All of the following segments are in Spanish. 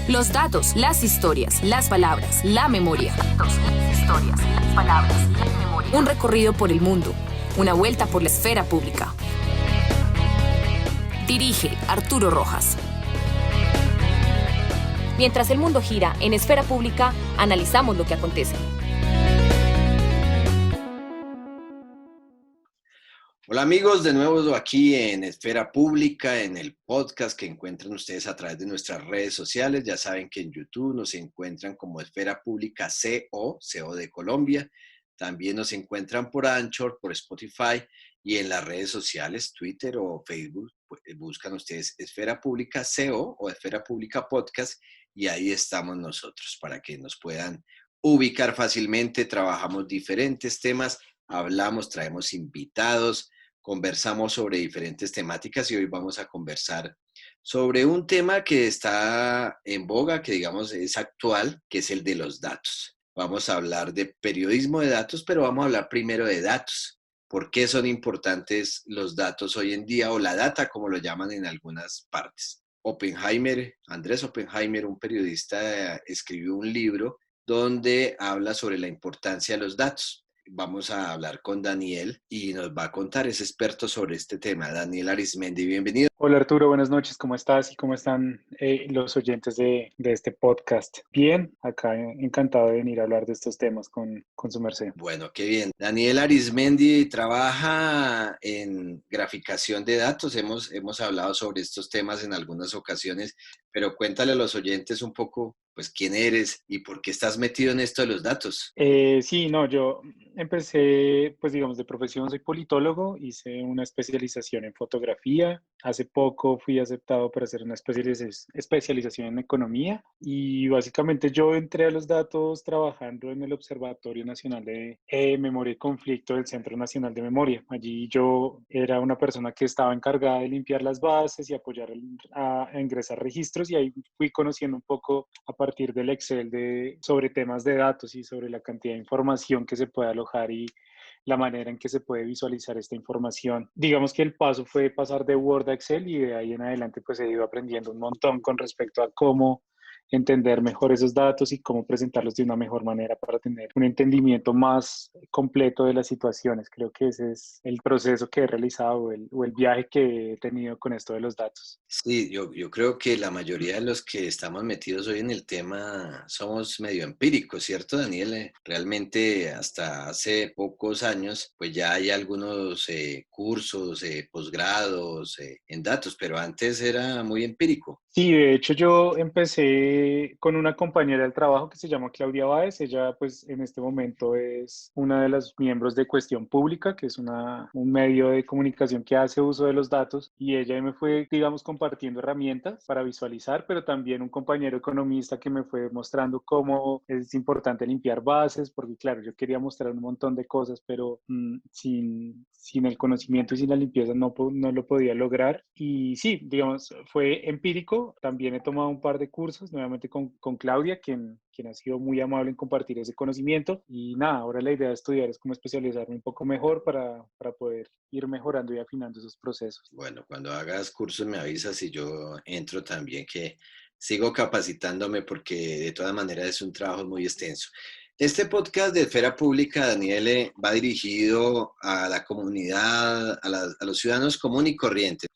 Los datos, las historias, las palabras, la memoria. Los datos, las historias, las palabras, la memoria. Un recorrido por el mundo, una vuelta por la esfera pública. Dirige Arturo Rojas. Mientras el mundo gira en esfera pública, analizamos lo que acontece. Hola amigos, de nuevo aquí en Esfera Pública, en el podcast que encuentran ustedes a través de nuestras redes sociales. Ya saben que en YouTube nos encuentran como Esfera Pública CO de Colombia. También nos encuentran por Anchor, por Spotify y en las redes sociales, Twitter o Facebook. Buscan ustedes Esfera Pública CO o Esfera Pública Podcast y ahí estamos nosotros para que nos puedan ubicar fácilmente. Trabajamos diferentes temas, hablamos, traemos invitados, conversamos sobre diferentes temáticas y hoy vamos a conversar sobre un tema que está en boga, que digamos es actual, que es el de los datos. Vamos a hablar de periodismo de datos, pero vamos a hablar primero de datos. ¿Por qué son importantes los datos hoy en día o la data, como lo llaman en algunas partes? Andrés Oppenheimer, un periodista, escribió un libro donde habla sobre la importancia de los datos. Vamos a hablar con Daniel y nos va a contar, es experto sobre este tema. Daniel Arizmendi, bienvenido. Hola Arturo, buenas noches, ¿cómo estás y cómo están los oyentes de este podcast? Bien, acá encantado de venir a hablar de estos temas con su merced. Bueno, qué bien. Daniel Arizmendi trabaja en graficación de datos. Hemos hablado sobre estos temas en algunas ocasiones, pero cuéntale a los oyentes un poco, pues, quién eres y por qué estás metido en esto de los datos. Sí, no, yo empecé, pues digamos, de profesión soy politólogo, hice una especialización en fotografía. Hace poco fui aceptado para hacer una especialización en economía y básicamente yo entré a los datos trabajando en el Observatorio Nacional de Memoria y Conflicto del Centro Nacional de Memoria. Allí yo era una persona que estaba encargada de limpiar las bases y apoyar a ingresar registros y ahí fui conociendo un poco a partir del Excel sobre temas de datos y sobre la cantidad de información que se puede alojar y la manera en que se puede visualizar esta información. Digamos que el paso fue pasar de Word a Excel y de ahí en adelante pues he ido aprendiendo un montón con respecto a cómo entender mejor esos datos y cómo presentarlos de una mejor manera para tener un entendimiento más completo de las situaciones. Creo que ese es el proceso que he realizado o el viaje que he tenido con esto de los datos. Sí, yo creo que la mayoría de los que estamos metidos hoy en el tema somos medio empíricos, ¿cierto, Daniel? Realmente hasta hace pocos años, pues ya hay algunos cursos, posgrados en datos, pero antes era muy empírico. Sí, de hecho yo empecé con una compañera del trabajo que se llama Claudia Báez. Ella pues en este momento es una de las miembros de Cuestión Pública, que es un medio de comunicación que hace uso de los datos y ella me fue, digamos, compartiendo herramientas para visualizar, pero también un compañero economista que me fue mostrando cómo es importante limpiar bases, porque claro, yo quería mostrar un montón de cosas, pero sin el conocimiento y sin la limpieza no lo podía lograr. Y sí, digamos, fue empírico. También he tomado un par de cursos, nuevamente con Claudia, quien ha sido muy amable en compartir ese conocimiento. Y nada, ahora la idea de estudiar es como especializarme un poco mejor para poder ir mejorando y afinando esos procesos. Bueno, cuando hagas cursos me avisas y yo entro también, que sigo capacitándome porque de todas maneras es un trabajo muy extenso. Este podcast de Esfera Pública, Daniele, va dirigido a la comunidad, a los ciudadanos común y corriente.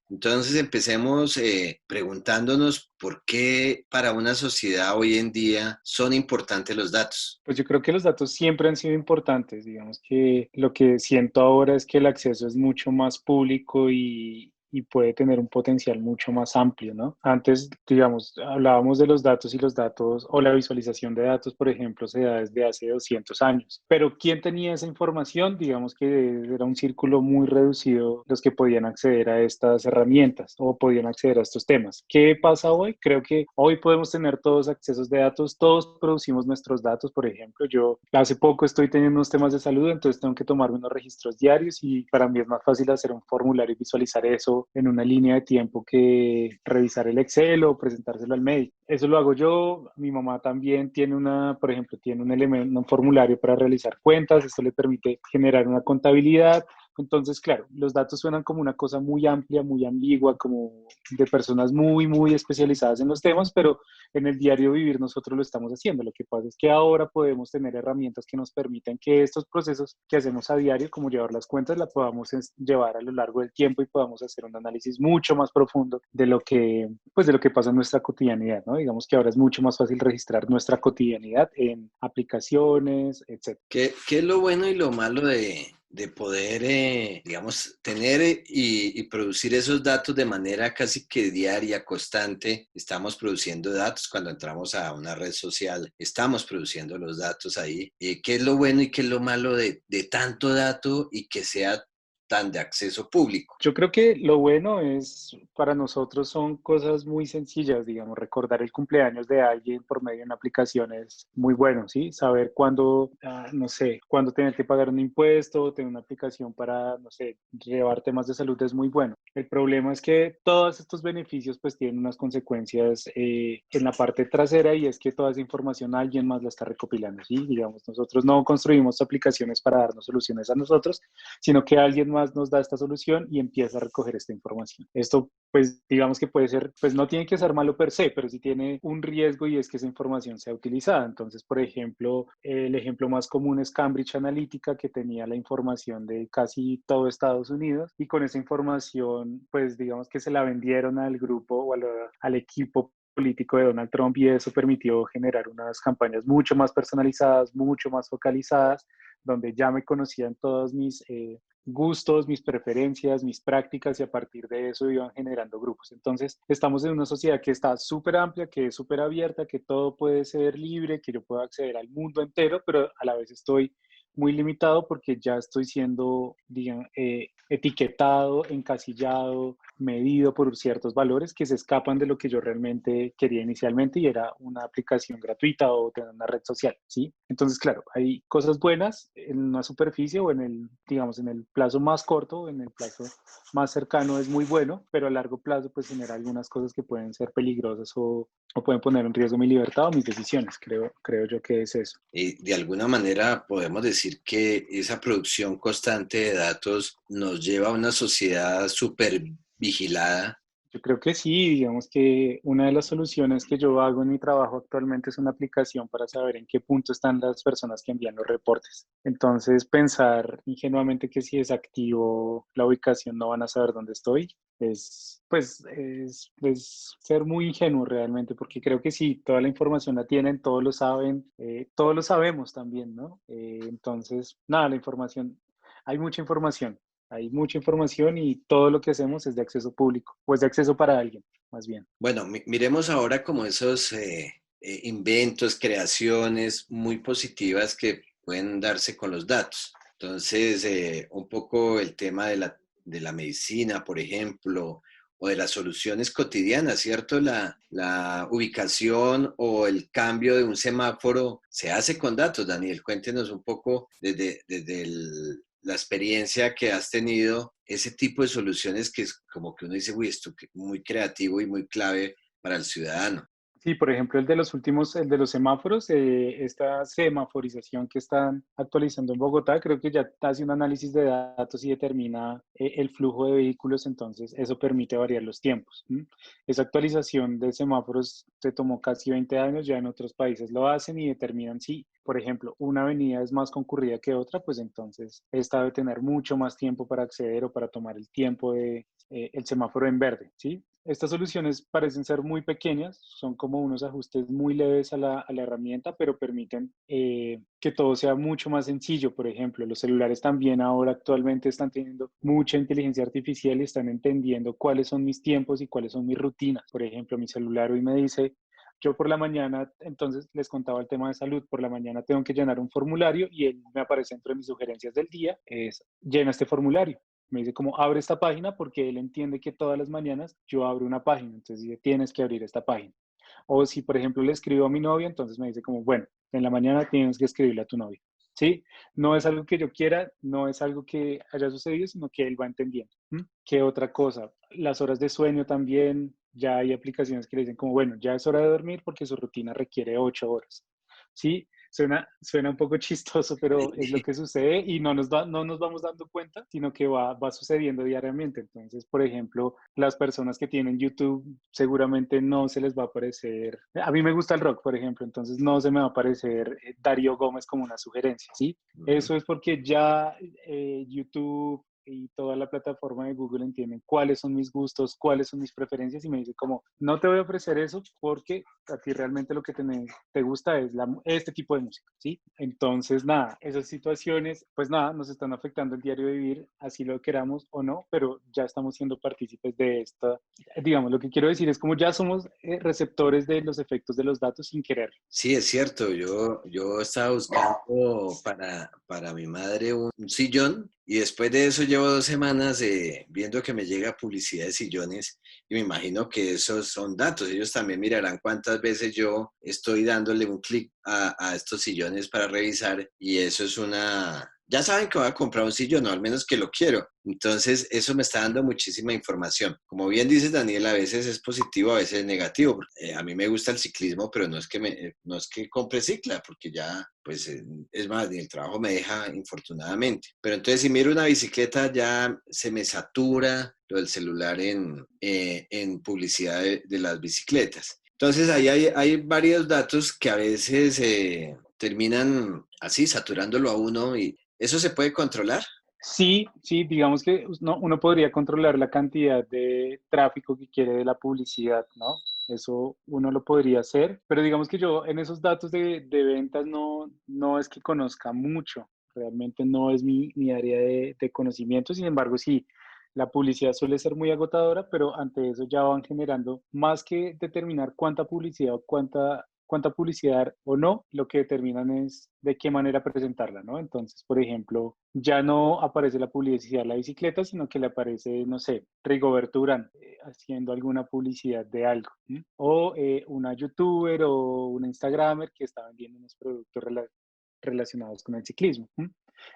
Entonces empecemos preguntándonos por qué para una sociedad hoy en día son importantes los datos. Pues yo creo que los datos siempre han sido importantes. Digamos que lo que siento ahora es que el acceso es mucho más público y puede tener un potencial mucho más amplio, ¿no? Antes, digamos, hablábamos de los datos y los datos o la visualización de datos, por ejemplo, se da desde hace 200 años. Pero ¿quién tenía esa información? Digamos que era un círculo muy reducido los que podían acceder a estas herramientas o podían acceder a estos temas. ¿Qué pasa hoy? Creo que hoy podemos tener todos accesos de datos, todos producimos nuestros datos. Por ejemplo, yo hace poco estoy teniendo unos temas de salud, entonces tengo que tomarme unos registros diarios y para mí es más fácil hacer un formulario y visualizar eso en una línea de tiempo que revisar el Excel o presentárselo al médico. Eso lo hago yo. Mi mamá también tiene por ejemplo, tiene un elemento, un formulario para realizar cuentas. Esto le permite generar una contabilidad. Entonces, claro, los datos suenan como una cosa muy amplia, muy ambigua, como de personas muy, muy especializadas en los temas, pero en el diario vivir nosotros lo estamos haciendo. Lo que pasa es que ahora podemos tener herramientas que nos permiten que estos procesos que hacemos a diario, como llevar las cuentas, la podamos llevar a lo largo del tiempo y podamos hacer un análisis mucho más profundo de lo que, pues de lo que pasa en nuestra cotidianidad, ¿no? Digamos que ahora es mucho más fácil registrar nuestra cotidianidad en aplicaciones, etc. ¿Qué es lo bueno y lo malo de poder, digamos, tener y producir esos datos de manera casi que diaria, constante? Estamos produciendo datos cuando entramos a una red social, estamos produciendo los datos ahí. ¿Qué es lo bueno y qué es lo malo de tanto dato y que sea tan de acceso público? Yo creo que lo bueno es, para nosotros son cosas muy sencillas, digamos, recordar el cumpleaños de alguien por medio de una aplicación es muy bueno, ¿sí? Saber cuándo, no sé, cuándo tener que pagar un impuesto, tener una aplicación para, no sé, llevar temas de salud es muy bueno. El problema es que todos estos beneficios pues tienen unas consecuencias en la parte trasera y es que toda esa información alguien más la está recopilando, ¿sí? Digamos, nosotros no construimos aplicaciones para darnos soluciones a nosotros, sino que alguien más nos da esta solución y empieza a recoger esta información. Esto, pues, digamos que puede ser, pues no tiene que ser malo per se, pero sí tiene un riesgo y es que esa información sea utilizada. Entonces, por ejemplo, el ejemplo más común es Cambridge Analytica, que tenía la información de casi todo Estados Unidos y con esa información, pues, digamos que se la vendieron al grupo o al equipo político de Donald Trump y eso permitió generar unas campañas mucho más personalizadas, mucho más focalizadas, donde ya me conocían todos mis gustos, mis preferencias, mis prácticas y a partir de eso iban generando grupos. Entonces, estamos en una sociedad que está súper amplia, que es súper abierta, que todo puede ser libre, que yo puedo acceder al mundo entero, pero a la vez estoy muy limitado porque ya estoy siendo, digamos, etiquetado, encasillado, medido por ciertos valores que se escapan de lo que yo realmente quería inicialmente y era una aplicación gratuita o tener una red social, ¿sí? Entonces, claro, hay cosas buenas en una superficie o en el, digamos, en el plazo más corto, en el plazo más cercano es muy bueno, pero a largo plazo pues genera algunas cosas que pueden ser peligrosas o pueden poner en riesgo mi libertad o mis decisiones, creo yo que es eso. Y de alguna manera podemos decir que esa producción constante de datos nos lleva a una sociedad súper vigilada. Yo creo que sí, digamos que una de las soluciones que yo hago en mi trabajo actualmente es una aplicación para saber en qué punto están las personas que envían los reportes. Entonces, pensar ingenuamente que si desactivo la ubicación no van a saber dónde estoy, es ser muy ingenuo realmente, porque creo que sí, toda la información la tienen, todos lo saben, todos lo sabemos también, ¿no? Entonces, nada, la información, hay mucha información. Hay mucha información y todo lo que hacemos es de acceso público, o es de acceso para alguien, más bien. Bueno, miremos ahora como esos inventos, creaciones muy positivas que pueden darse con los datos. Entonces, un poco el tema de la medicina, por ejemplo, o de las soluciones cotidianas, ¿cierto? La ubicación o el cambio de un semáforo se hace con datos. Daniel, cuéntenos un poco desde la experiencia que has tenido, ese tipo de soluciones que es como que uno dice, uy, esto es muy creativo y muy clave para el ciudadano. Sí, por ejemplo, el de los semáforos, esta semaforización que están actualizando en Bogotá, creo que ya hace un análisis de datos y determina el flujo de vehículos, entonces eso permite variar los tiempos. ¿M? Esa actualización de semáforos se tomó casi 20 años, ya en otros países lo hacen y determinan si, por ejemplo, una avenida es más concurrida que otra, pues entonces esta debe tener mucho más tiempo para acceder o para tomar el tiempo de el semáforo en verde, ¿sí? Estas soluciones parecen ser muy pequeñas, son como unos ajustes muy leves a la herramienta, pero permiten que todo sea mucho más sencillo. Por ejemplo, los celulares también ahora actualmente están teniendo mucha inteligencia artificial y están entendiendo cuáles son mis tiempos y cuáles son mis rutinas. Por ejemplo, mi celular hoy me dice, yo por la mañana, entonces les contaba el tema de salud, por la mañana tengo que llenar un formulario y él me aparece entre mis sugerencias del día, es llena este formulario. Me dice como abre esta página porque él entiende que todas las mañanas yo abro una página, entonces dice tienes que abrir esta página. O si por ejemplo le escribo a mi novia, entonces me dice como bueno, en la mañana tienes que escribirle a tu novia. ¿Sí? No es algo que yo quiera, no es algo que haya sucedido, sino que él va entendiendo. ¿Mm? ¿Qué otra cosa? Las horas de sueño también, ya hay aplicaciones que le dicen como, bueno, ya es hora de dormir porque su rutina requiere 8 horas. ¿Sí? suena un poco chistoso, pero es lo que sucede y no nos vamos dando cuenta, sino que va sucediendo diariamente. Entonces, por ejemplo, las personas que tienen YouTube seguramente no se les va a aparecer. A mí me gusta el rock, por ejemplo, entonces no se me va a aparecer Darío Gómez como una sugerencia, ¿sí? Ujú. Eso es porque ya YouTube y toda la plataforma de Google entienden cuáles son mis gustos, cuáles son mis preferencias y me dice como, no te voy a ofrecer eso porque a ti realmente lo que te gusta es este tipo de música, ¿sí? Entonces, nada, esas situaciones, pues nada, nos están afectando el diario vivir, así lo queramos o no, pero ya estamos siendo partícipes de esta, digamos, lo que quiero decir es como ya somos receptores de los efectos de los datos sin querer. Sí, es cierto. Yo estaba buscando para mi madre un sillón y después de eso llevo 2 semanas viendo que me llega publicidad de sillones y me imagino que esos son datos. Ellos también mirarán cuántas veces yo estoy dándole un clic a estos sillones para revisar y eso es una... Ya saben que voy a comprar un sillón, o al menos que lo quiero. Entonces, eso me está dando muchísima información. Como bien dices, Daniel, a veces es positivo, a veces es negativo. A mí me gusta el ciclismo, pero no es que compre cicla, porque ya, pues, es más, ni el trabajo me deja, infortunadamente. Pero entonces, si miro una bicicleta, ya se me satura lo del celular en publicidad de las bicicletas. Entonces, ahí hay varios datos que a veces terminan así, saturándolo a uno y ¿eso se puede controlar? Sí, sí, digamos que uno podría controlar la cantidad de tráfico que quiere de la publicidad, ¿no? Eso uno lo podría hacer, pero digamos que yo en esos datos de ventas no es que conozca mucho, realmente no es mi área de conocimiento, sin embargo, sí, la publicidad suele ser muy agotadora, pero ante eso ya van generando más que determinar cuánta publicidad o cuánta publicidad o no, lo que determinan es de qué manera presentarla, ¿no? Entonces, por ejemplo, ya no aparece la publicidad de la bicicleta, sino que le aparece, no sé, Rigoberto Urán haciendo alguna publicidad de algo, ¿sí? O una youtuber o una instagramer que está vendiendo unos productos relacionados con el ciclismo, ¿sí?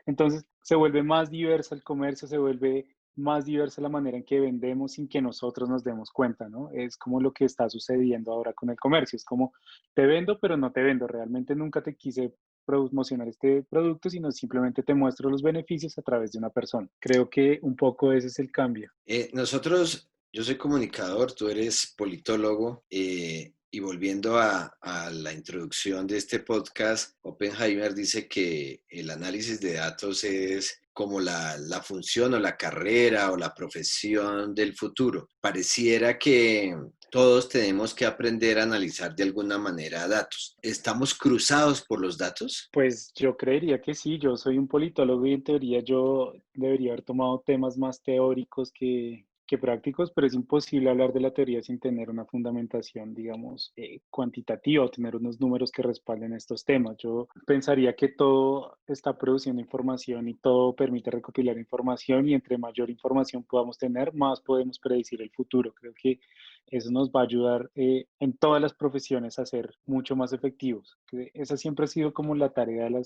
Entonces, se vuelve más diverso el comercio, se vuelve más diversa la manera en que vendemos sin que nosotros nos demos cuenta, ¿no? Es como lo que está sucediendo ahora con el comercio, es como te vendo, pero no te vendo, realmente nunca te quise promocionar este producto, sino simplemente te muestro los beneficios a través de una persona. Creo que un poco ese es el cambio. Yo soy comunicador, tú eres politólogo, y volviendo a la introducción de este podcast, Oppenheimer dice que el análisis de datos es como la función o la carrera o la profesión del futuro. Pareciera que todos tenemos que aprender a analizar de alguna manera datos. ¿Estamos cruzados por los datos? Pues yo creería que sí, yo soy un politólogo y en teoría yo debería haber tomado temas más teóricos que prácticos, pero es imposible hablar de la teoría sin tener una fundamentación, digamos, cuantitativa o tener unos números que respalden estos temas. Yo pensaría que todo está produciendo información y todo permite recopilar información y entre mayor información podamos tener, más podemos predecir el futuro. Creo que eso nos va a ayudar en todas las profesiones a ser mucho más efectivos. Esa siempre ha sido como la tarea de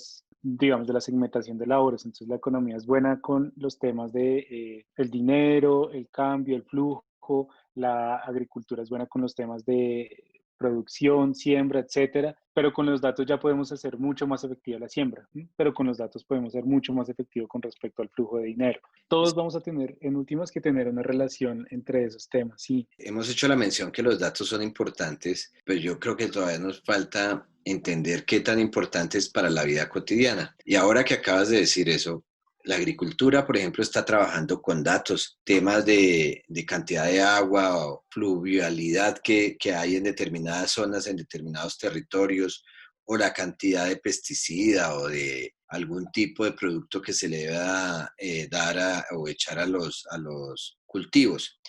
digamos, de la segmentación de labores. Entonces, la economía es buena con los temas de el dinero, el cambio, el flujo. La agricultura es buena con los temas de producción, siembra, etcétera, pero con los datos ya podemos hacer mucho más efectiva la siembra, ¿sí? Pero con los datos podemos ser mucho más efectivo con respecto al flujo de dinero. Todos vamos a tener, en últimas, que tener una relación entre esos temas, sí. Hemos hecho la mención que los datos son importantes, pero yo creo que todavía nos falta entender qué tan importante es para la vida cotidiana. Y ahora que acabas de decir eso, la agricultura, por ejemplo, está trabajando con datos, temas de cantidad de agua o fluvialidad que hay en determinadas zonas, en determinados territorios, o la cantidad de pesticida o de algún tipo de producto que se le deba dar o echar a los cultivos.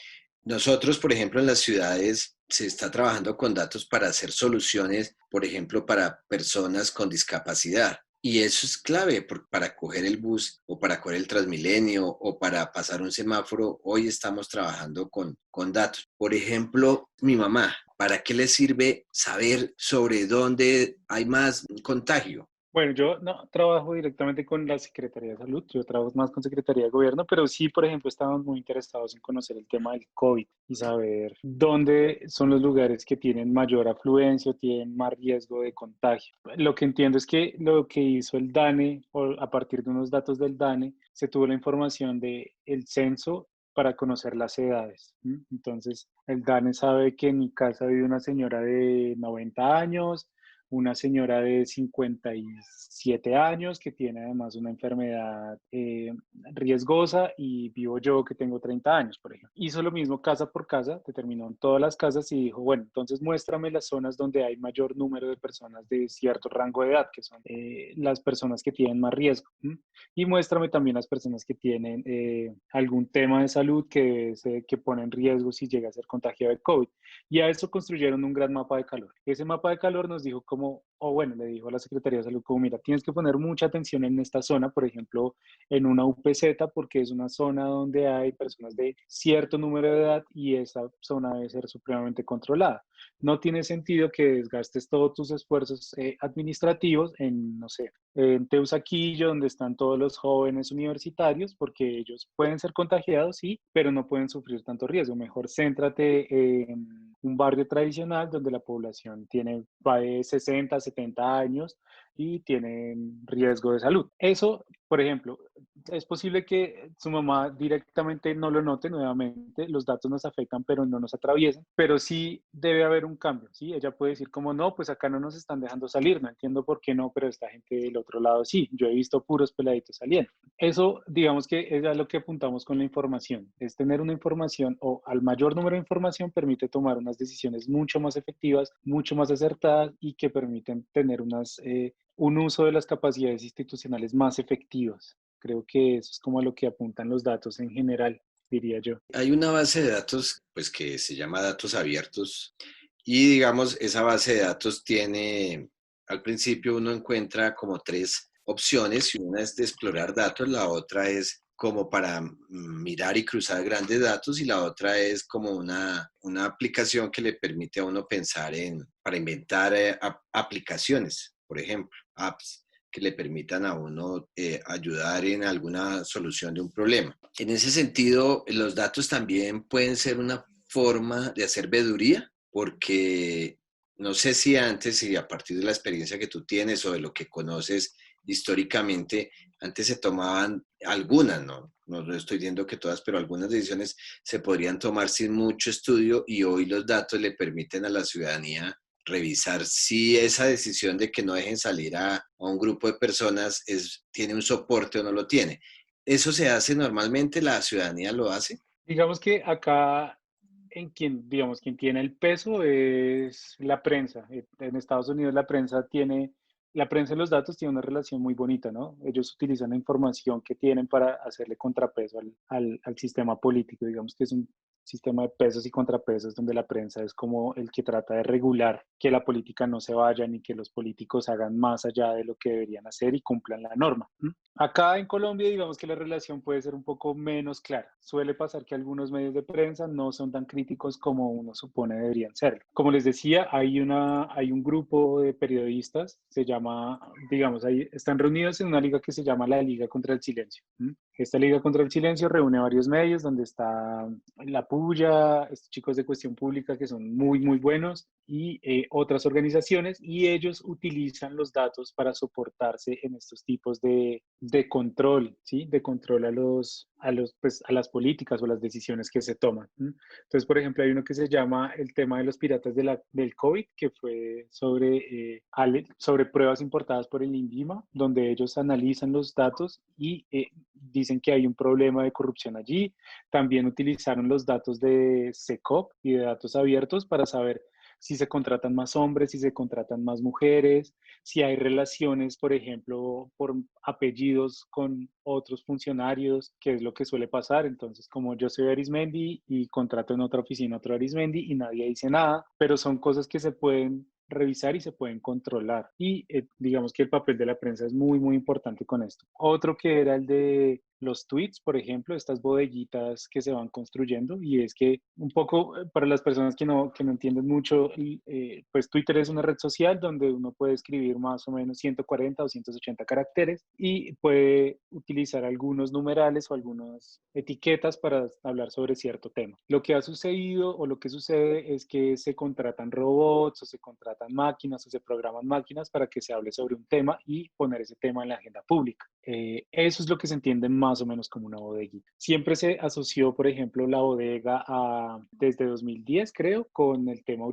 Nosotros, por ejemplo, en las ciudades se está trabajando con datos para hacer soluciones, por ejemplo, para personas con discapacidad. Y eso es clave para coger el bus o para coger el Transmilenio o para pasar un semáforo. Hoy estamos trabajando con datos. Por ejemplo, mi mamá, ¿para qué le sirve saber sobre dónde hay más contagio? Bueno, yo no trabajo directamente con la Secretaría de Salud, yo trabajo más con Secretaría de Gobierno, pero sí, por ejemplo, estamos muy interesados en conocer el tema del COVID y saber dónde son los lugares que tienen mayor afluencia o tienen más riesgo de contagio. Lo que entiendo es que lo que hizo el DANE, o a partir de unos datos del DANE, se tuvo la información del censo para conocer las edades. Entonces, el DANE sabe que en mi casa vive una señora de 90 años, una señora de 57 años que tiene además una enfermedad riesgosa y vivo yo que tengo 30 años, por ejemplo. Hizo lo mismo casa por casa, determinó en todas las casas y dijo, bueno, entonces muéstrame las zonas donde hay mayor número de personas de cierto rango de edad, que son las personas que tienen más riesgo. Y muéstrame también las personas que tienen algún tema de salud que pone en riesgo si llega a ser contagiado de COVID. Y a eso construyeron un gran mapa de calor. Ese mapa de calor nos dijo como, o bueno, le dijo a la Secretaría de Salud como, mira, tienes que poner mucha atención en esta zona, por ejemplo, en una UPZ, porque es una zona donde hay personas de cierto número de edad y esa zona debe ser supremamente controlada. No tiene sentido que desgastes todos tus esfuerzos administrativos en, no sé, en Teusaquillo, donde están todos los jóvenes universitarios, porque ellos pueden ser contagiados, sí, pero no pueden sufrir tanto riesgo. Mejor céntrate en un barrio tradicional donde la población va de 60 a 70 años y tienen riesgo de salud. Eso, por ejemplo, es posible que su mamá directamente no lo note nuevamente, los datos nos afectan pero no nos atraviesan, pero sí debe haber un cambio, ¿sí? Ella puede decir como no, pues acá no nos están dejando salir, no entiendo por qué no, pero esta gente del otro lado sí, yo he visto puros peladitos saliendo. Eso, digamos que es a lo que apuntamos con la información, es tener una información o al mayor número de información permite tomar unas decisiones mucho más efectivas, mucho más acertadas y que permiten tener un uso de las capacidades institucionales más efectivas. Creo que eso es como a lo que apuntan los datos en general, diría yo. Hay una base de datos, pues que se llama datos abiertos y digamos, esa base de datos tiene, al principio uno encuentra como tres opciones y una es de explorar datos, la otra es como para mirar y cruzar grandes datos y la otra es como una aplicación que le permite a uno pensar para inventar aplicaciones, por ejemplo, apps que le permitan a uno ayudar en alguna solución de un problema. En ese sentido, los datos también pueden ser una forma de hacer veeduría, porque no sé si antes y a partir de la experiencia que tú tienes o de lo que conoces históricamente, antes se tomaban algunas, no estoy diciendo que todas, pero algunas decisiones se podrían tomar sin mucho estudio y hoy los datos le permiten a la ciudadanía revisar si esa decisión de que no dejen salir a un grupo de personas tiene un soporte o no lo tiene. ¿Eso se hace normalmente? ¿La ciudadanía lo hace? Digamos que acá digamos, quien tiene el peso es la prensa. En Estados Unidos la prensa y los datos tienen una relación muy bonita, ¿no? Ellos utilizan la información que tienen para hacerle contrapeso al sistema político. Digamos que es un sistema de pesos y contrapesos donde la prensa es como el que trata de regular que la política no se vaya ni que los políticos hagan más allá de lo que deberían hacer y cumplan la norma. Acá en Colombia, digamos que la relación puede ser un poco menos clara. Suele pasar que algunos medios de prensa no son tan críticos como uno supone deberían serlo. Como les decía, hay un grupo de periodistas, digamos, ahí están reunidos en una liga que se llama la Liga contra el Silencio. Esta Liga contra el Silencio reúne varios medios donde está La Puya, estos chicos de Cuestión Pública que son muy, muy buenos y otras organizaciones y ellos utilizan los datos para soportarse en estos tipos de control, ¿sí? De control pues, a las políticas o las decisiones que se toman. Entonces, por ejemplo, hay uno que se llama el tema de los piratas del COVID, que fue sobre pruebas importadas por el INVIMA, donde ellos analizan los datos y dicen que hay un problema de corrupción allí. También utilizaron los datos de SECOP y de datos abiertos para saber si se contratan más hombres, si se contratan más mujeres, si hay relaciones, por ejemplo, por apellidos con otros funcionarios, que es lo que suele pasar. Entonces, como yo soy Arismendi y contrato en otra oficina otro Arismendi y nadie dice nada, pero son cosas que se pueden revisar y se pueden controlar. Y digamos que el papel de la prensa es muy, muy importante con esto. Otro que era el de los tweets, por ejemplo, estas bodeguitas que se van construyendo, y es que un poco para las personas que no entienden mucho, pues Twitter es una red social donde uno puede escribir más o menos 140 o 180 caracteres y puede utilizar algunos numerales o algunas etiquetas para hablar sobre cierto tema. Lo que ha sucedido o lo que sucede es que se contratan robots o se contratan máquinas o se programan máquinas para que se hable sobre un tema y poner ese tema en la agenda pública. Eso es lo que se entiende más o menos como una bodeguita. Siempre se asoció, por ejemplo, la bodega desde 2010, creo, con el tema,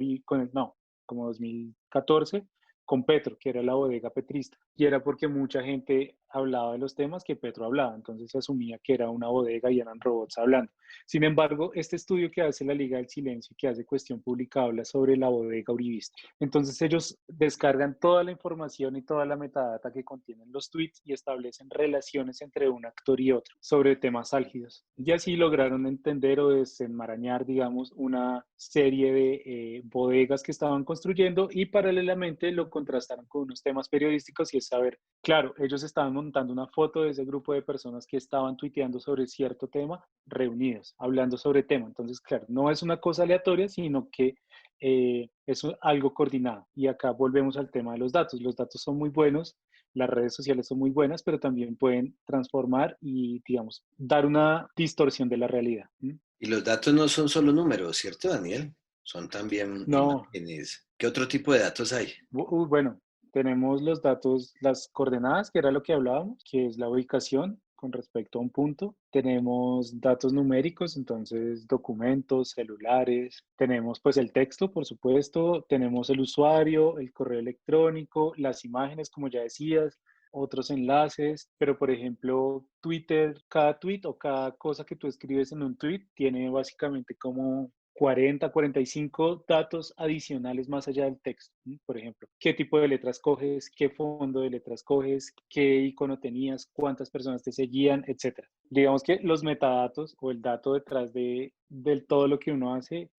no, como 2014, con Petro, que era la bodega petrista. Y era porque mucha gente hablaba de los temas que Petro hablaba, entonces se asumía que era una bodega y eran robots hablando. Sin embargo, este estudio que hace la Liga del Silencio, que hace Cuestión Pública, habla sobre la bodega uribista. Entonces ellos descargan toda la información y toda la metadata que contienen los tweets y establecen relaciones entre un actor y otro sobre temas álgidos. Y así lograron entender o desenmarañar, digamos, una serie de bodegas que estaban construyendo y paralelamente lo contrastaron con unos temas periodísticos y es saber, claro, ellos estaban montando una foto de ese grupo de personas que estaban tuiteando sobre cierto tema, reunidos, hablando sobre tema. Entonces, claro, no es una cosa aleatoria, sino que es algo coordinado. Y acá volvemos al tema de los datos. Los datos son muy buenos, las redes sociales son muy buenas, pero también pueden transformar y, digamos, dar una distorsión de la realidad. Y los datos no son solo números, ¿cierto, Daniel? Son también No, imágenes. ¿Qué otro tipo de datos hay? bueno, tenemos los datos, las coordenadas, que era lo que hablábamos, que es la ubicación con respecto a un punto. Tenemos datos numéricos, entonces documentos, celulares. Tenemos pues el texto, por supuesto. Tenemos el usuario, el correo electrónico, las imágenes, como ya decías, otros enlaces, pero por ejemplo, Twitter, cada tweet o cada cosa que tú escribes en un tweet tiene básicamente como 45 datos adicionales más allá del texto. Por ejemplo, qué tipo de letras coges, qué fondo de letras coges, qué icono tenías, cuántas personas te seguían, etcétera. Digamos que los metadatos o el dato detrás del todo lo que uno hace,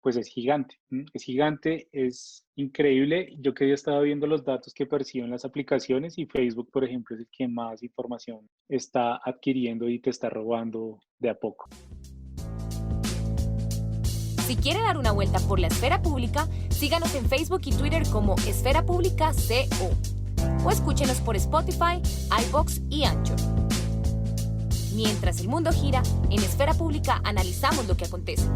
pues es gigante. Es gigante, es increíble. Yo que ya estaba viendo los datos que perciben las aplicaciones y Facebook, por ejemplo, es el que más información está adquiriendo y te está robando de a poco. Si quiere dar una vuelta por la esfera pública, síganos en Facebook y Twitter como Esfera Pública CO. O escúchenos por Spotify, iVoox y Anchor. Mientras el mundo gira, en Esfera Pública analizamos lo que acontece.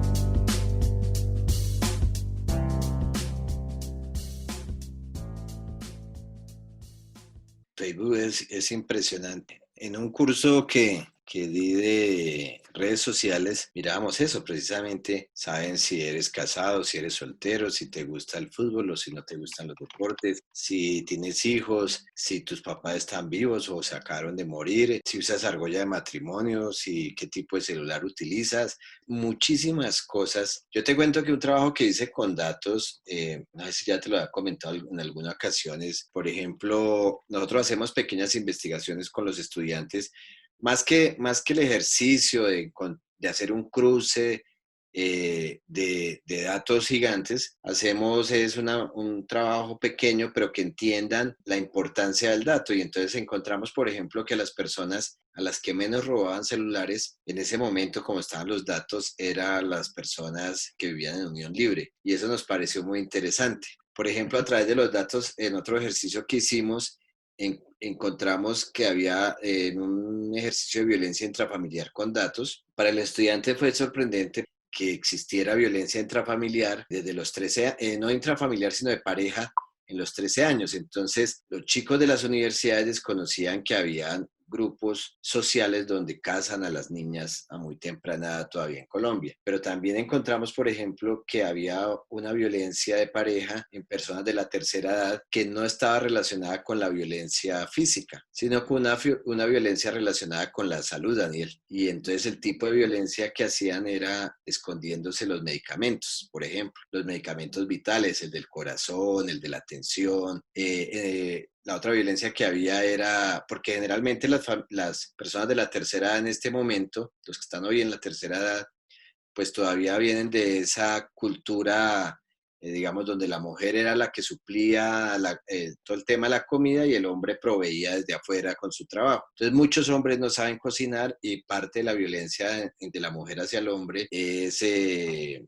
Facebook es impresionante. En un curso que di de redes sociales, mirábamos eso precisamente, saben si eres casado, si eres soltero, si te gusta el fútbol o si no te gustan los deportes, si tienes hijos, si tus papás están vivos o se acabaron de morir, si usas argolla de matrimonio, si qué tipo de celular utilizas, muchísimas cosas. Yo te cuento que un trabajo que hice con datos, no sé si ya te lo había comentado en alguna ocasión, es, por ejemplo, nosotros hacemos pequeñas investigaciones con los estudiantes. Más que el ejercicio de hacer un cruce de datos gigantes, hacemos un trabajo pequeño, pero que entiendan la importancia del dato. Y entonces encontramos, por ejemplo, que las personas a las que menos robaban celulares, en ese momento, como estaban los datos, eran las personas que vivían en unión libre. Y eso nos pareció muy interesante. Por ejemplo, a través de los datos, en otro ejercicio que hicimos, encontramos que había en un ejercicio de violencia intrafamiliar con datos. Para el estudiante fue sorprendente que existiera violencia intrafamiliar desde los 13, no intrafamiliar, sino de pareja, en los 13 años. Entonces, los chicos de las universidades desconocían que habían grupos sociales donde casan a las niñas a muy temprana edad todavía en Colombia. Pero también encontramos, por ejemplo, que había una violencia de pareja en personas de la tercera edad que no estaba relacionada con la violencia física, sino con una violencia relacionada con la salud, Daniel. Y entonces el tipo de violencia que hacían era escondiéndose los medicamentos, por ejemplo, los medicamentos vitales, el del corazón, el de la tensión, la otra violencia que había era, porque generalmente las personas de la tercera edad en este momento, los que están hoy en la tercera edad, pues todavía vienen de esa cultura digamos, donde la mujer era la que suplía todo el tema de la comida y el hombre proveía desde afuera con su trabajo. Entonces muchos hombres no saben cocinar y parte de la violencia de la mujer hacia el hombre es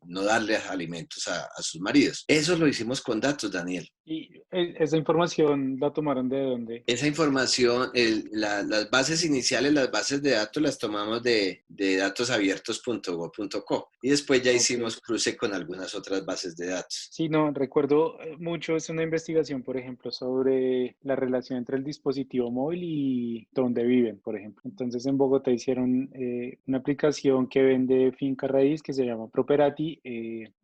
no darle alimentos a sus maridos. Eso lo hicimos con datos, Daniel. ¿Y esa información la tomaron de dónde? Esa información, las bases iniciales, las bases de datos las tomamos de datosabiertos.go.co y después ya hicimos cruce con algunas otras bases de datos. Sí, no, recuerdo mucho, es una investigación, por ejemplo, sobre la relación entre el dispositivo móvil y dónde viven, por ejemplo. Entonces, en Bogotá hicieron una aplicación que vende finca raíz que se llama Properati,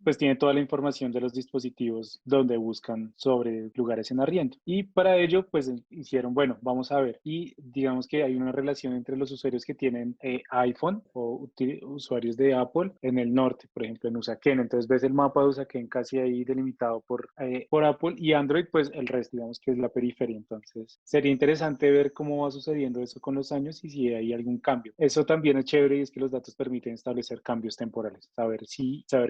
pues tiene toda la información de los dispositivos donde buscan sobre lugares en arriendo. Y para ello, pues hicieron, bueno, vamos a ver. Y digamos que hay una relación entre los usuarios que tienen iPhone o usuarios de Apple en el norte, por ejemplo, en Usaquén. Entonces ves el mapa de Usaquén casi ahí delimitado por Apple y Android, pues el resto, digamos que es la periferia. Entonces sería interesante ver cómo va sucediendo eso con los años y si hay algún cambio. Eso también es chévere y es que los datos permiten establecer cambios temporales, saber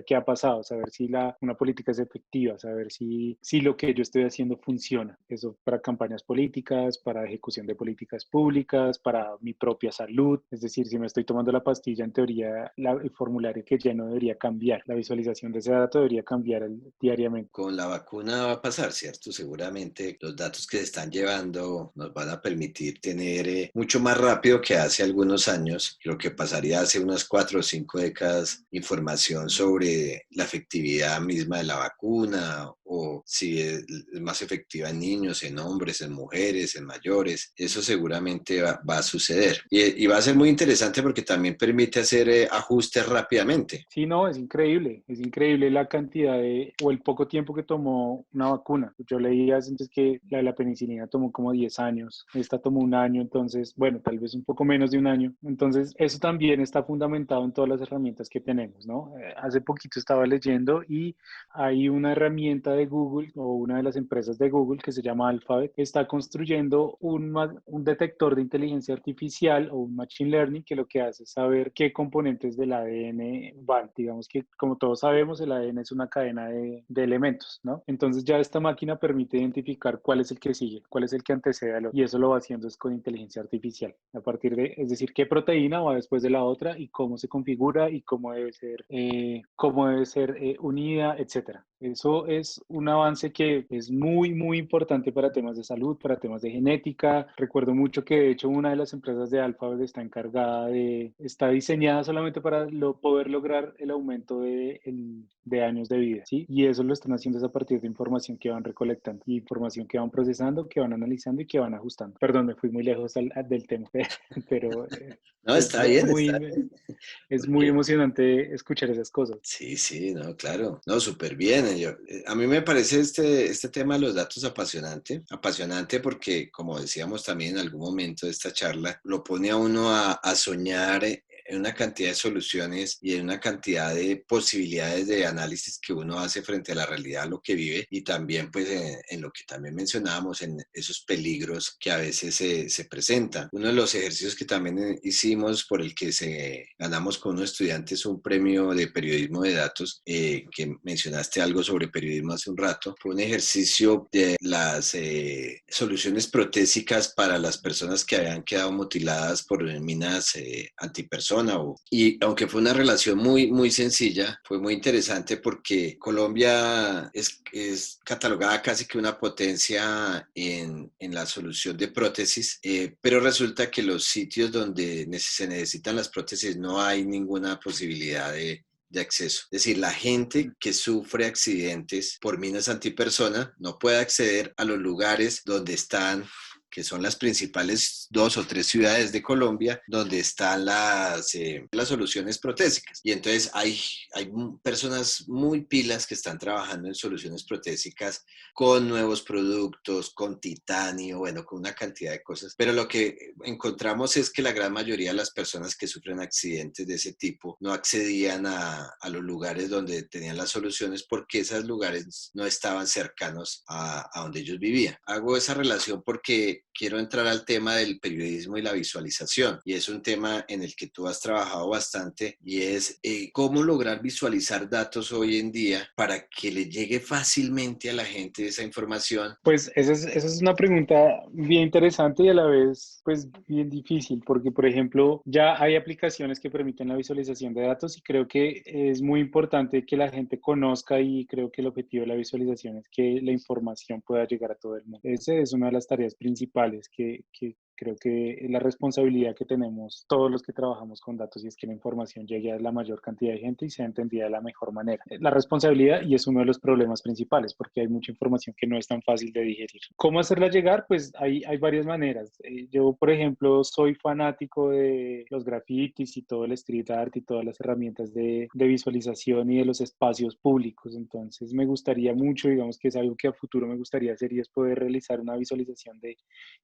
qué ha pasado, saber si una política es efectiva, saber si lo que yo estoy haciendo funciona. Eso para campañas políticas, para ejecución de políticas públicas, para mi propia salud. Es decir, si me estoy tomando la pastilla, en teoría el formulario que lleno debería cambiar. La visualización de ese dato debería cambiar diariamente. Con la vacuna va a pasar, ¿cierto? Seguramente los datos que se están llevando nos van a permitir tener mucho más rápido que hace algunos años, lo que pasaría hace unas 4 o 5 décadas, información sobre la efectividad misma de la vacuna o si es más efectiva en niños, en hombres, en mujeres, en mayores. Eso seguramente va a suceder. Y va a ser muy interesante porque también permite hacer ajustes rápidamente. Sí, no, es increíble la cantidad o el poco tiempo que tomó una vacuna. Yo leía antes que la penicilina tomó como 10 años, esta tomó un año, entonces, bueno, tal vez un poco menos de un año. Entonces, eso también está fundamentado en todas las herramientas que tenemos, ¿no? Hace poquito estaba leyendo y hay una herramienta de Google o una de las empresas de Google que se llama Alphabet, que está construyendo un detector de inteligencia artificial o un machine learning que lo que hace es saber qué componentes del ADN van. Digamos que, como todos sabemos, el ADN es una cadena de elementos, ¿no? Entonces ya esta máquina permite identificar cuál es el que sigue, cuál es el que antecede al otro. Y eso lo va haciendo es con inteligencia artificial. A partir es decir, qué proteína va después de la otra y cómo se configura y cómo debe ser unida, etcétera. Eso es un avance que es muy, muy importante para temas de salud, para temas de genética. Recuerdo mucho que, de hecho, una de las empresas de Alphabet está diseñada solamente para poder lograr el aumento de años de vida, ¿sí? Y eso lo están haciendo a partir de información que van recolectando, información que van procesando, que van analizando y que van ajustando. Perdón, me fui muy lejos del tema, pero no, está bien, es muy emocionante escuchar esas cosas. Sí, sí, no, claro. No, súper bien. A mí me parece este tema de los datos apasionante porque, como decíamos también en algún momento de esta charla, lo pone a uno a soñar en una cantidad de soluciones y en una cantidad de posibilidades de análisis que uno hace frente a la realidad, lo que vive y también pues en lo que también mencionábamos, en esos peligros que a veces se presentan. Uno de los ejercicios que también hicimos por el que ganamos con unos estudiantes un premio de periodismo de datos, que mencionaste algo sobre periodismo hace un rato, fue un ejercicio de las soluciones protésicas para las personas que habían quedado mutiladas por minas antipersona. Y aunque fue una relación muy, muy sencilla, fue muy interesante porque Colombia es catalogada casi que una potencia en la solución de prótesis, pero resulta que los sitios donde se necesitan las prótesis no hay ninguna posibilidad de acceso. Es decir, la gente que sufre accidentes por minas antipersona no puede acceder a los lugares donde están, que son las principales 2 o 3 ciudades de Colombia, donde están las soluciones protésicas. Y entonces hay personas muy pilas que están trabajando en soluciones protésicas con nuevos productos, con titanio, bueno, con una cantidad de cosas. Pero lo que encontramos es que la gran mayoría de las personas que sufren accidentes de ese tipo no accedían a los lugares donde tenían las soluciones porque esos lugares no estaban cercanos a donde ellos vivían. Hago esa relación porque quiero entrar al tema del periodismo y la visualización. Y es un tema en el que tú has trabajado bastante y es cómo lograr visualizar datos hoy en día para que le llegue fácilmente a la gente esa información. Pues esa es una pregunta bien interesante y a la vez pues bien difícil porque por ejemplo ya hay aplicaciones que permiten la visualización de datos y creo que es muy importante que la gente conozca y creo que el objetivo de la visualización es que la información pueda llegar a todo el mundo. Esa es una de las tareas principales que creo que es la responsabilidad que tenemos todos los que trabajamos con datos y es que la información llegue a la mayor cantidad de gente y sea entendida de la mejor manera. La responsabilidad y es uno de los problemas principales porque hay mucha información que no es tan fácil de digerir. ¿Cómo hacerla llegar? Pues hay varias maneras. Yo, por ejemplo, soy fanático de los grafitis y todo el street art y todas las herramientas de visualización y de los espacios públicos. Entonces me gustaría mucho, digamos que es algo que a futuro me gustaría hacer y es poder realizar una visualización de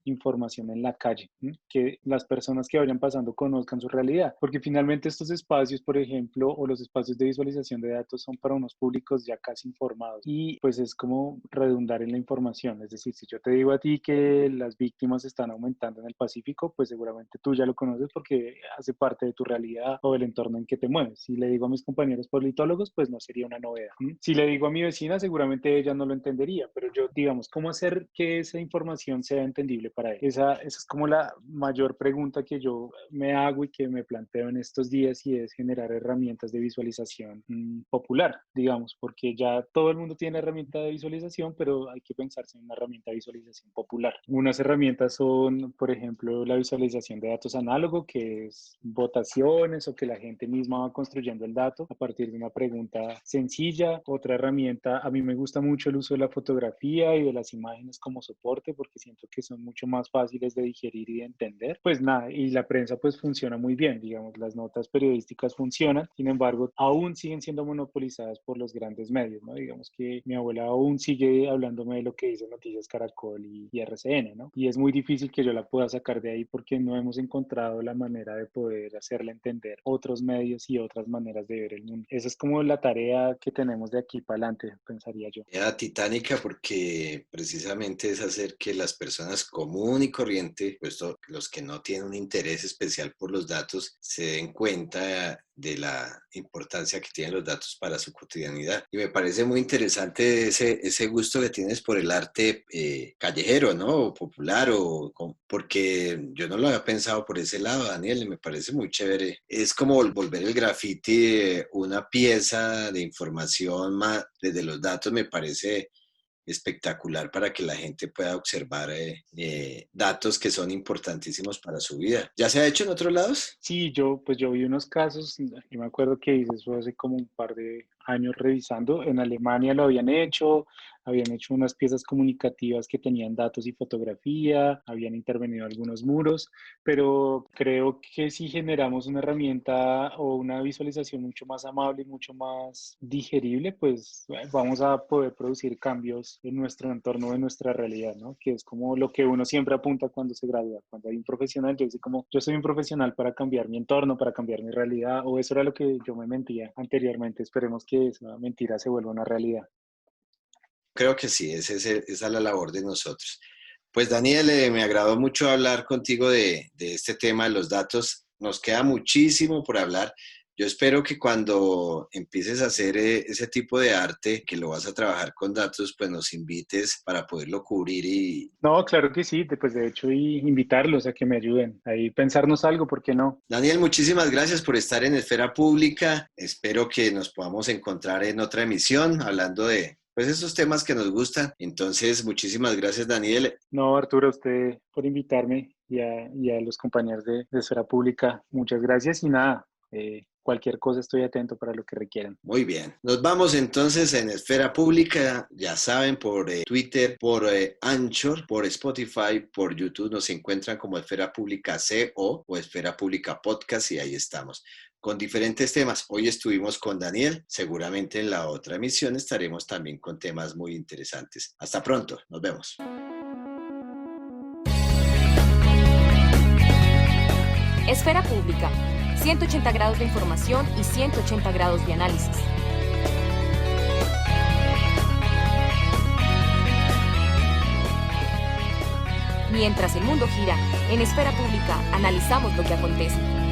información en la calle, que las personas que vayan pasando conozcan su realidad, porque finalmente estos espacios, por ejemplo, o los espacios de visualización de datos son para unos públicos ya casi informados y pues es como redundar en la información, es decir, si yo te digo a ti que las víctimas están aumentando en el Pacífico, pues seguramente tú ya lo conoces porque hace parte de tu realidad o del entorno en que te mueves. Si le digo a mis compañeros politólogos, pues no sería una novedad. Si le digo a mi vecina, seguramente ella no lo entendería, pero yo, digamos, ¿cómo hacer que esa información sea entendible para ella? Esa es como la mayor pregunta que yo me hago y que me planteo en estos días y es generar herramientas de visualización popular, digamos, porque ya todo el mundo tiene herramienta de visualización, pero hay que pensarse en una herramienta de visualización popular. Unas herramientas son, por ejemplo, la visualización de datos análogo, que es votaciones o que la gente misma va construyendo el dato a partir de una pregunta sencilla. Otra herramienta, a mí me gusta mucho el uso de la fotografía y de las imágenes como soporte porque siento que son mucho más fáciles de digerir y de entender. Pues nada, y la prensa pues funciona muy bien, digamos, las notas periodísticas funcionan, sin embargo, aún siguen siendo monopolizadas por los grandes medios, ¿no? Digamos que mi abuela aún sigue hablándome de lo que dice Noticias Caracol y RCN, ¿no? Y es muy difícil que yo la pueda sacar de ahí porque no hemos encontrado la manera de poder hacerle entender otros medios y otras maneras de ver el mundo. Esa es como la tarea que tenemos de aquí para adelante, pensaría yo. Era titánica porque precisamente es hacer que las personas común y corriente, pues los que no tienen un interés especial por los datos, se den cuenta de la importancia que tienen los datos para su cotidianidad. Y me parece muy interesante ese gusto que tienes por el arte callejero, ¿no? O popular, porque yo no lo había pensado por ese lado, Daniel, y me parece muy chévere. Es como volver el graffiti una pieza de información más desde los datos, me parece espectacular para que la gente pueda observar datos que son importantísimos para su vida. ¿Ya se ha hecho en otros lados? Sí, yo vi unos casos, yo me acuerdo que hice eso hace como un par de años revisando, en Alemania lo habían hecho unas piezas comunicativas que tenían datos y fotografía, habían intervenido algunos muros, pero creo que si generamos una herramienta o una visualización mucho más amable y mucho más digerible, pues vamos a poder producir cambios en nuestro entorno, en nuestra realidad, ¿no? Que es como lo que uno siempre apunta cuando se gradúa, cuando hay un profesional, yo dice como, yo soy un profesional para cambiar mi entorno, para cambiar mi realidad, o eso era lo que yo me mentía anteriormente, esperemos que esa mentira se vuelva una realidad. Creo que sí, esa es la labor de nosotros. Pues Daniel, me agradó mucho hablar contigo de este tema de los datos. Nos queda muchísimo por hablar. Yo espero que cuando empieces a hacer ese tipo de arte, que lo vas a trabajar con datos, pues nos invites para poderlo cubrir. No, claro que sí, pues de hecho invitarlos a que me ayuden, ahí pensarnos algo, ¿por qué no? Daniel, muchísimas gracias por estar en Esfera Pública. Espero que nos podamos encontrar en otra emisión hablando de pues esos temas que nos gustan. Entonces, muchísimas gracias, Daniel. No, Arturo, a usted por invitarme y a los compañeros de Esfera Pública, muchas gracias y nada, cualquier cosa estoy atento para lo que requieran. Muy bien. Nos vamos entonces en Esfera Pública, ya saben, por Twitter, por Anchor, por Spotify, por YouTube nos encuentran como Esfera Pública CO o Esfera Pública Podcast y ahí estamos. Con diferentes temas. Hoy estuvimos con Daniel, seguramente en la otra emisión estaremos también con temas muy interesantes. Hasta pronto, nos vemos. Esfera Pública, 180 grados de información y 180 grados de análisis. Mientras el mundo gira, en Esfera Pública analizamos lo que acontece.